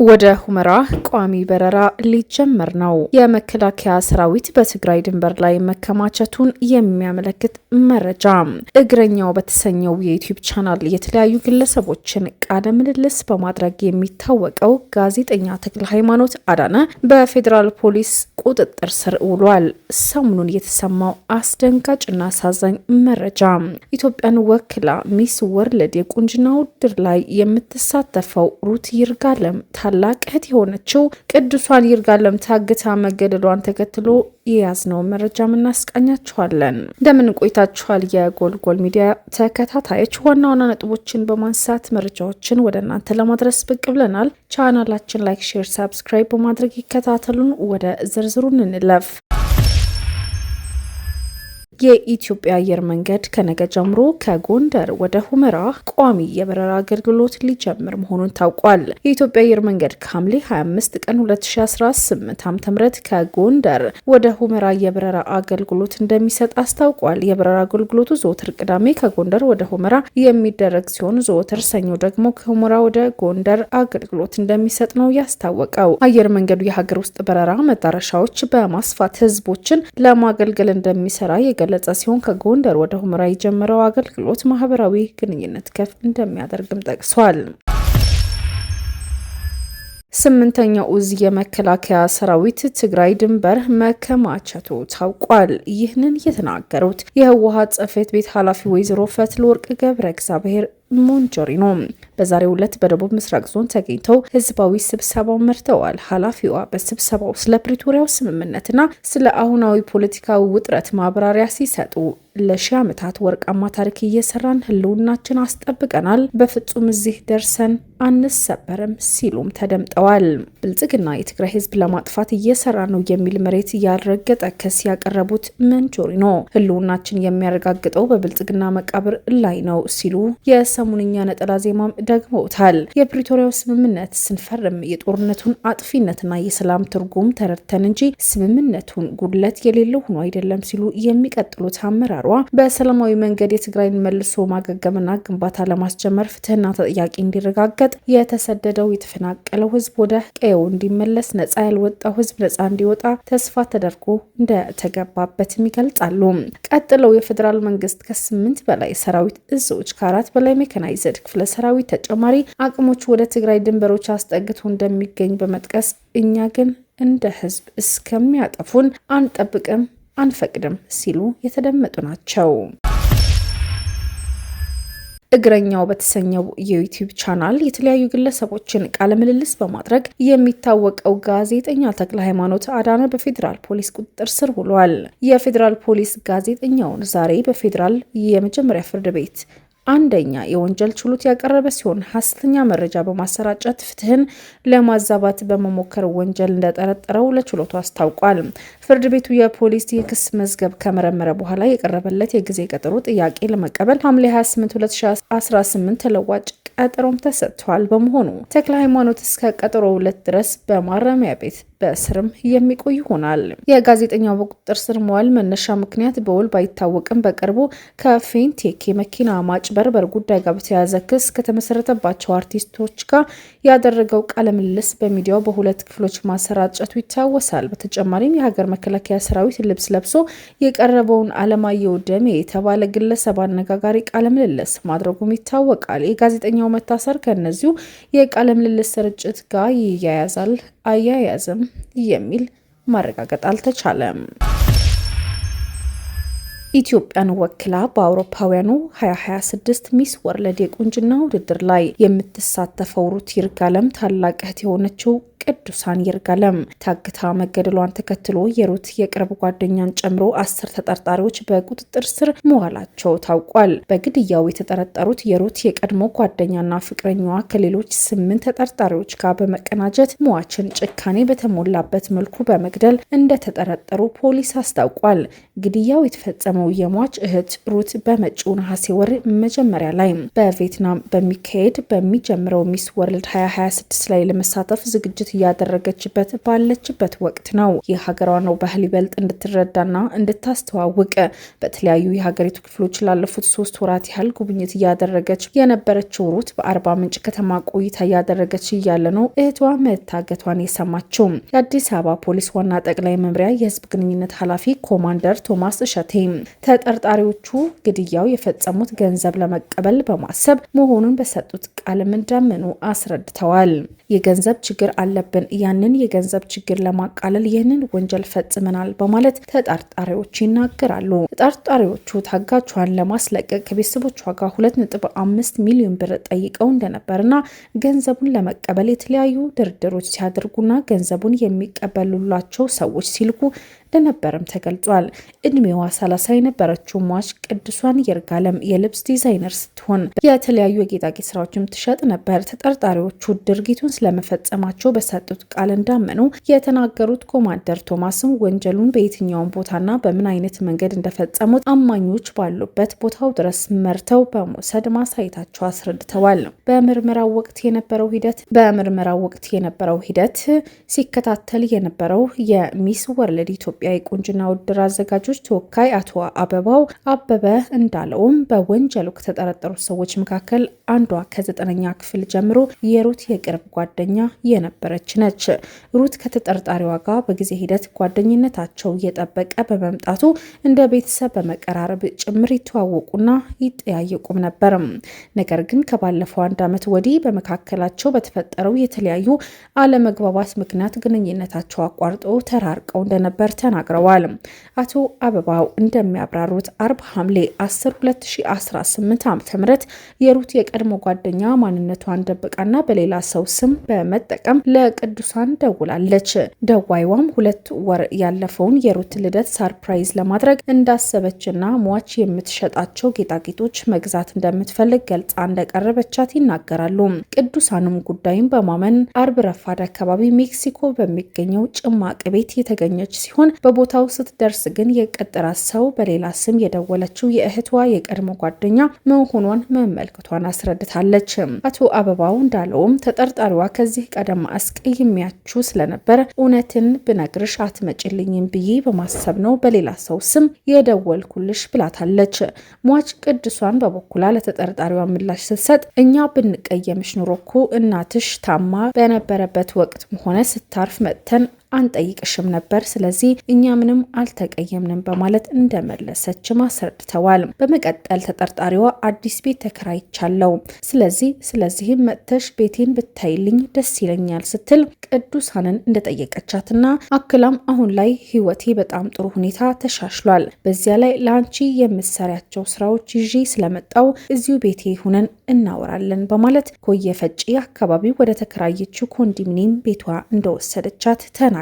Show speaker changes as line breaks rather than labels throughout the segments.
ወደ ሁመራ ቋሚ በረራ ሊጀመር ነው። የመከላከያ ሰራዊት በትግራይ ድንበር ላይ መከማቸቱን የሚያመለክት መረጃ። እግረኛው በተሰኘው የዩቲዩብ ቻናል የተለያዩ ግለሰቦችን ቃለ ምልልስ በማድረግ የሚታወቀው ጋዜጠኛ ተክለ ሃይማኖት አዳነ በፌዴራል ፖሊስ ቁጥጥር ስር ውሏል። ሰሞኑን የተሰማው አስደንጋጭና አሳዛኝ መረጃ ኢትዮጵያን ወክላ ሚስ ወርልድ የቁንጅና ውድድር ላይ የምትሳተፈው ሩት ይርጋለም ታላቅ እህት የሆነችው ቅዱሳን ይርጋለም ታግታ መገደሏን ተከትሎ የያዝነው መረጃ እናስቃኛችኋለን። እንደምን ቆይታችኋል? የጎልጎል ሚዲያ ተከታታዮች ዋና ዋና ነጥቦችን በማንሳት መረጃዎችን ወደ እናንተ ለማድረስ ብቅ ብለናል። ቻናላችን ላይክ፣ ሼር፣ ሰብስክራይብ በማድረግ ይከታተሉን። ወደ ዝርዝሩ እንለፍ። የኢትዮጵያ አየር መንገድ ከነገ ጀምሮ ከጎንደር ወደ ሁመራ ቋሚ የበረራ አገልግሎት ሊጀምር መሆኑን ታውቋል። የኢትዮጵያ አየር መንገድ ከሐምሌ 25 ቀን 2018 ዓ.ም ከጎንደር ወደ ሁመራ የበረራ አገልግሎት እንደሚሰጥ አስታውቋል። የበረራ አገልግሎቱ ዘወትር ቅዳሜ ከጎንደር ወደ ሁመራ የሚደረግ ሲሆን ዘወትር ሰኞ ደግሞ ከሁመራ ወደ ጎንደር አገልግሎት እንደሚሰጥ ነው ያስታወቀው። አየር መንገዱ የሀገር ውስጥ በረራ መዳረሻዎች በማስፋት ህዝቦችን ለማገልገል እንደሚሰራ ገለጸ ሲሆን ከጎንደር ወደ ሁመራ የጀመረው አገልግሎት ማህበራዊ ግንኙነት ከፍ እንደሚያደርግም ጠቅሷል። 8ኛው እዝ የመከላከያ ሰራዊት ትግራይ ድንበር መከማቸቱ ታውቋል። ይህንን የተናገሩት የህወሓት ጽሕፈት ቤት ኃላፊ ወይዘሮ ፈትለወርቅ ገብረ እግዚአብሔር ሞንጆሪኖ በዛሬው ዕለት በደቡብ ምስራቅ ዞን ተገኝተው ህዝባዊ ስብሰባው መርተዋል። ኃላፊዋ በስብሰባው ስለ ፕሪቶሪያው ስምምነትና ስለ አሁናዊ ፖለቲካዊ ውጥረት ማብራሪያ ሲሰጡ ለሺህ ዓመታት ወርቃማ ታሪክ እየሰራን ህልውናችን አስጠብቀናል፣ በፍጹም እዚህ ደርሰን አንሰበርም ሲሉም ተደምጠዋል። ብልጽግና የትግራይ ህዝብ ለማጥፋት እየሰራ ነው የሚል መሬት ያልረገጠ ክስ ያቀረቡት ሞንጆሪኖ ህልውናችን የሚያረጋግጠው በብልጽግና መቃብር ላይ ነው ሲሉ የሰሙንኛ ነጠላ ዜማም ደግመውታል። የፕሪቶሪያው ስምምነት ስንፈርም የጦርነቱን አጥፊነትና የሰላም ትርጉም ተረድተን እንጂ ስምምነቱን ጉድለት የሌለው ሆኖ አይደለም ሲሉ የሚቀጥሉት አመራሯ በሰላማዊ መንገድ የትግራይን መልሶ ማገገምና ግንባታ ለማስጀመር ፍትህና ተጠያቂ እንዲረጋገጥ የተሰደደው የተፈናቀለው ህዝብ ወደ ቀየው እንዲመለስ ነጻ ያልወጣው ህዝብ ነጻ እንዲወጣ ተስፋ ተደርጎ እንደተገባበትም ይገልጻሉ። ቀጥለው የፌዴራል መንግስት ከ8 በላይ ሰራዊት እዞች ከ4 በላይ ሜካናይዝድ ክፍለ ሰራዊት ተጨማሪ አቅሞች ወደ ትግራይ ድንበሮች አስጠግቶ እንደሚገኝ በመጥቀስ እኛ ግን እንደ ህዝብ እስከሚያጠፉን አንጠብቅም አንፈቅድም ሲሉ የተደመጡ ናቸው። እግረኛው በተሰኘው የዩቲዩብ ቻናል የተለያዩ ግለሰቦችን ቃለ ምልልስ በማድረግ የሚታወቀው ጋዜጠኛ ተክለ ሃይማኖት አዳነ በፌዴራል ፖሊስ ቁጥጥር ስር ውሏል። የፌዴራል ፖሊስ ጋዜጠኛውን ዛሬ በፌዴራል የመጀመሪያ ፍርድ ቤት አንደኛ የወንጀል ችሎት ያቀረበ ሲሆን ሐሰተኛ መረጃ በማሰራጨት ፍትህን ለማዛባት በመሞከር ወንጀል እንደጠረጠረው ለችሎቱ አስታውቋል። ፍርድ ቤቱ የፖሊስ የክስ መዝገብ ከመረመረ በኋላ የቀረበለት የጊዜ ቀጠሮ ጥያቄ ለመቀበል ሐምሌ 28 2018 ተለዋጭ ቀጠሮም ተሰጥቷል። በመሆኑ ተክለ ሃይማኖት እስከ ቀጠሮ 2 ድረስ በማረሚያ ቤት በስርም የሚቆይ ይሆናል። የጋዜጠኛው በቁጥጥር ስር መዋል መነሻ ምክንያት በውል ባይታወቅም በቅርቡ ከፌንቴክ መኪና ማጭበርበር ጉዳይ ጋር በተያያዘ ክስ ከተመሰረተባቸው አርቲስቶች ጋር ያደረገው ቃለ ምልልስ በሚዲያው በ2 ክፍሎች ማሰራጨቱ ይታወሳል። በተጨማሪም የሀገር መከላከያ ሰራዊት ልብስ ለብሶ የቀረበውን አለማየሁ ደሜ የተባለ ግለሰብ አነጋጋሪ ቃለ ምልልስ ማድረጉም ይታወቃል። የጋዜጠኛው መታሰር ከነዚሁ የቃለ ምልልስ ስርጭት ጋር ይያያዛል አያያዝም የሚል ማረጋገጥ አልተቻለም። ኢትዮጵያን ወክላ በአውሮፓውያኑ 2026 ሚስ ወርልድ የቁንጅና ውድድር ላይ የምትሳተፈው ሩት ይርጋለም ታላቅ እህት የሆነችው ቅዱሳን ይርጋለም ታግታ መገደሏን ተከትሎ የሩት የቅርብ ጓደኛን ጨምሮ 10 ተጠርጣሪዎች በቁጥጥር ስር መዋላቸው ታውቋል። በግድያው የተጠረጠሩት የሩት የቀድሞ ጓደኛና ፍቅረኛዋ ከሌሎች 8 ተጠርጣሪዎች ጋር በመቀናጀት ሟችን ጭካኔ በተሞላበት መልኩ በመግደል እንደተጠረጠሩ ፖሊስ አስታውቋል። ግድያው የተፈጸመው የሟች እህት ሩት በመጪው ነሐሴ ወር መጀመሪያ ላይ በቪየትናም በሚካሄድ በሚጀምረው ሚስ ወርልድ 2026 ላይ ለመሳተፍ ዝግጅት እያደረገችበት ባለችበት ወቅት ነው። የሀገሯን ባህል ይበልጥ እንድትረዳና እንድታስተዋውቅ በተለያዩ የሀገሪቱ ክፍሎች ላለፉት 3 ወራት ያህል ጉብኝት እያደረገች የነበረችው ሩት በአርባ ምንጭ ከተማ ቆይታ እያደረገች እያለ ነው እህቷ መታገቷን የሰማችው። የአዲስ አበባ ፖሊስ ዋና ጠቅላይ መምሪያ የህዝብ ግንኙነት ኃላፊ ኮማንደር ቶማስ እሸቴ ተጠርጣሪዎቹ ግድያው የፈጸሙት ገንዘብ ለመቀበል በማሰብ መሆኑን በሰጡት ቃል እንዳመኑ አስረድተዋል። የገንዘብ ችግር አለብን፣ ያንን የገንዘብ ችግር ለማቃለል ይህንን ወንጀል ፈጽመናል በማለት ተጠርጣሪዎቹ ይናገራሉ። ተጠርጣሪዎቹ ታጋቿን ለማስለቀቅ ከቤተሰቦቿ ጋር 2.5 ሚሊዮን ብር ጠይቀው እንደነበርና ገንዘቡን ለመቀበል የተለያዩ ድርድሮች ሲያደርጉና ገንዘቡን የሚቀበሉላቸው ሰዎች ሲልኩ እንደነበርም ተገልጿል። እድሜዋ 30 የነበረችው ሟች ቅዱሳን ይርጋለም የልብስ ዲዛይነር ስትሆን የተለያዩ የጌጣጌጥ ስራዎችም ትሸጥ ነበር። ተጠርጣሪዎቹ ድርጊቱን ስለመፈጸማቸው በሰጡት ቃል እንዳመኑ የተናገሩት ኮማንደር ቶማስም ወንጀሉን በየትኛውም ቦታና በምን አይነት መንገድ እንደፈጸሙት አማኞች ባሉበት ቦታው ድረስ መርተው በመውሰድ ማሳየታቸው አስረድተዋል። በምርመራው ወቅት የነበረው ሂደት ሲከታተል የነበረው የሚስ ወርልድ ኢትዮጵያ የቁንጅና ውድድር አዘጋጆች ተወካይ አቶ አበባው አበበ እንዳለውም በወንጀሉ ከተጠረጠሩት ሰዎች መካከል አንዷ ከ9ኛ ክፍል ጀምሮ የሩት የቅርብ ጓደኛ የነበረች ነች። ሩት ከተጠርጣሪዋ ጋር በጊዜ ሂደት ጓደኝነታቸው እየጠበቀ በመምጣቱ እንደ ቤተሰብ በመቀራረብ ጭምር ይተዋወቁና ይጠያየቁም ነበር። ነገር ግን ከባለፈው 1 ዓመት ወዲህ በመካከላቸው በተፈጠረው የተለያዩ አለመግባባት ምክንያት ግንኙነታቸው አቋርጦ ተራርቀው እንደነበር ተናግረዋል። አቶ አበባው እንደሚያብራሩት አርብ ሐምሌ 10 2018 ዓ.ም የሩት የቀድሞ ጓደኛ ማንነቷን ደብቃና በሌላ ሰው ስም በመጠቀም ለቅዱሳን ደውላለች። ደዋይዋም 2 ወር ያለፈውን የሩት ልደት ሰርፕራይዝ ለማድረግ እንዳሰበችና ሟች የምትሸጣቸው ጌጣጌጦች መግዛት እንደምትፈልግ ገልጻ እንደቀረበቻት ይናገራሉ። ቅዱሳንም ጉዳይን በማመን አርብ ረፋድ አካባቢ ሜክሲኮ በሚገኘው ጭማቂ ቤት የተገኘች ሲሆን በቦታው ስትደርስ ግን የቀጠራት ሰው በሌላ ስም የደወለችው የእህቷ የቀድሞ ጓደኛ መሆኗን መመልከቷን አስረድታለች። አቶ አበባው እንዳለውም ተጠርጣሪዋ ከዚህ ቀደም አስቀይሜያችሁ ስለነበረ እውነትን ብነግርሽ አትመጭልኝም ብዬ በማሰብ ነው በሌላ ሰው ስም የደወልኩልሽ ብላታለች። ሟች ቅዱሳን በበኩላ ለተጠርጣሪዋ ምላሽ ስትሰጥ እኛ ብንቀየምሽ ኑሮ እኮ እናትሽ ታማ በነበረበት ወቅት ሆነ ስታርፍ መጥተን አንጠይቅሽም ነበር፣ ስለዚህ እኛ ምንም አልተቀየምንም በማለት እንደመለሰች አስረድተዋል። በመቀጠል ተጠርጣሪዋ አዲስ ቤት ተከራይቻለሁ፣ ስለዚህም መጥተሽ ቤቴን ብታይልኝ ደስ ይለኛል ስትል ቅዱሳንን እንደጠየቀቻትና አክላም አሁን ላይ ህይወቴ በጣም ጥሩ ሁኔታ ተሻሽሏል፣ በዚያ ላይ ለአንቺ የምትሰሪያቸው ስራዎች ይዤ ስለመጣው እዚሁ ቤቴ ሆነን እናወራለን በማለት ኮየፈጪ አካባቢ ወደ ተከራየችው ኮንዶሚኒየም ቤቷ እንደወሰደቻት ተናግረዋል።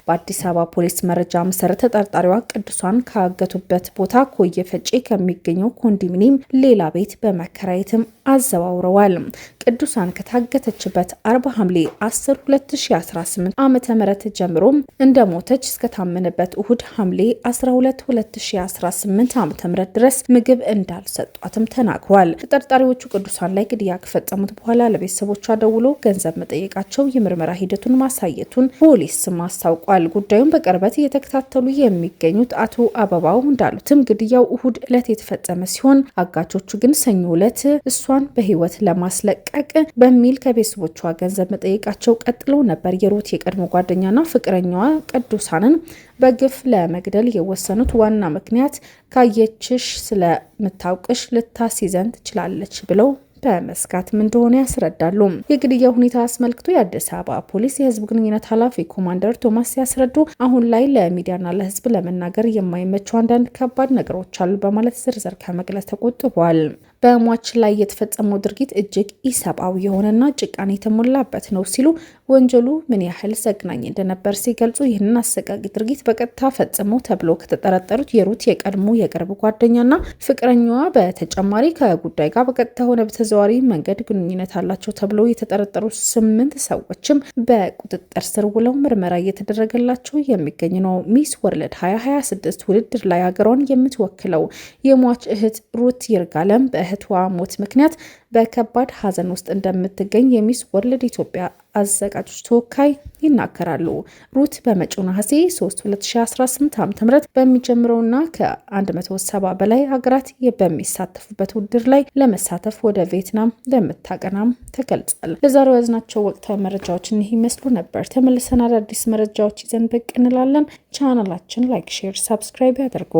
በአዲስ አበባ ፖሊስ መረጃ መሰረት ተጠርጣሪዋ ቅዱሳን ካገቱበት ቦታ ኮየፈጪ ከሚገኘው ኮንዶሚኒየም ሌላ ቤት በመከራየትም አዘዋውረዋል። ቅዱሳን ከታገተችበት 40 ሐምሌ 10 2018 ዓመተ ምህረት ጀምሮ እንደሞተች እስከታመነበት እሁድ ሐምሌ 12 2018 ዓመተ ምህረት ድረስ ምግብ እንዳልሰጧትም ተናግሯል። ተጠርጣሪዎቹ ቅዱሳን ላይ ግድያ ከፈጸሙት በኋላ ለቤተሰቦቿ ደውሎ ገንዘብ መጠየቃቸው የምርመራ ሂደቱን ማሳየቱን ፖሊስ አስታውቋል። ጉዳዩን በቅርበት እየተከታተሉ የሚገኙት አቶ አበባው እንዳሉትም ግድያው እሁድ ዕለት የተፈጸመ ሲሆን አጋቾቹ ግን ሰኞ ዕለት እሷን በህይወት ለማስለቀቅ በሚል ከቤተሰቦቿ ገንዘብ መጠየቃቸው ቀጥለው ነበር። የሩት የቀድሞ ጓደኛና ፍቅረኛዋ ቅዱሳንን በግፍ ለመግደል የወሰኑት ዋና ምክንያት ካየችሽ ስለምታውቅሽ ልታስይዘን ትችላለች ብለው በመስጋትም እንደሆነ ያስረዳሉ። የግድያ ሁኔታ አስመልክቶ የአዲስ አበባ ፖሊስ የህዝብ ግንኙነት ኃላፊ ኮማንደር ቶማስ ሲያስረዱ አሁን ላይ ለሚዲያና ለህዝብ ለመናገር የማይመቹ አንዳንድ ከባድ ነገሮች አሉ በማለት ዝርዝር ከመግለጽ ተቆጥበዋል። በሟች ላይ የተፈጸመው ድርጊት እጅግ ኢሰብአዊ የሆነና ጭካኔ የተሞላበት ነው ሲሉ ወንጀሉ ምን ያህል ዘግናኝ እንደነበር ሲገልጹ ይህንን አሰቃቂ ድርጊት በቀጥታ ፈጽመው ተብሎ ከተጠረጠሩት የሩት የቀድሞ የቅርብ ጓደኛና ፍቅረኛዋ በተጨማሪ ከጉዳይ ጋር በቀጥታ ሆነ በተዘዋዋሪ መንገድ ግንኙነት አላቸው ተብሎ የተጠረጠሩ 8 ሰዎችም በቁጥጥር ስር ውለው ምርመራ እየተደረገላቸው የሚገኝ ነው። ሚስ ወርልድ 2026 ውድድር ላይ ሀገሯን የምትወክለው የሟች እህት ሩት ይርጋለም በእህቷ ሞት ምክንያት በከባድ ሐዘን ውስጥ እንደምትገኝ የሚስ ወርልድ ኢትዮጵያ አዘጋጆች ተወካይ ይናገራሉ። ሩት በመጪው ነሐሴ 3 2018 ዓ.ም በሚጀምረውና ከ170 በላይ ሀገራት በሚሳተፉበት ውድድር ላይ ለመሳተፍ ወደ ቪየትናም እንደምታቀናም ተገልጿል። ለዛሬው ያዝናቸው ወቅታዊ መረጃዎች እነዚህ ይመስሉ ነበር። ተመልሰን አዳዲስ መረጃዎች ይዘን ብቅ እንላለን። ቻናላችን ላይክ፣ ሼር፣ ሰብስክራይብ ያድርጉ።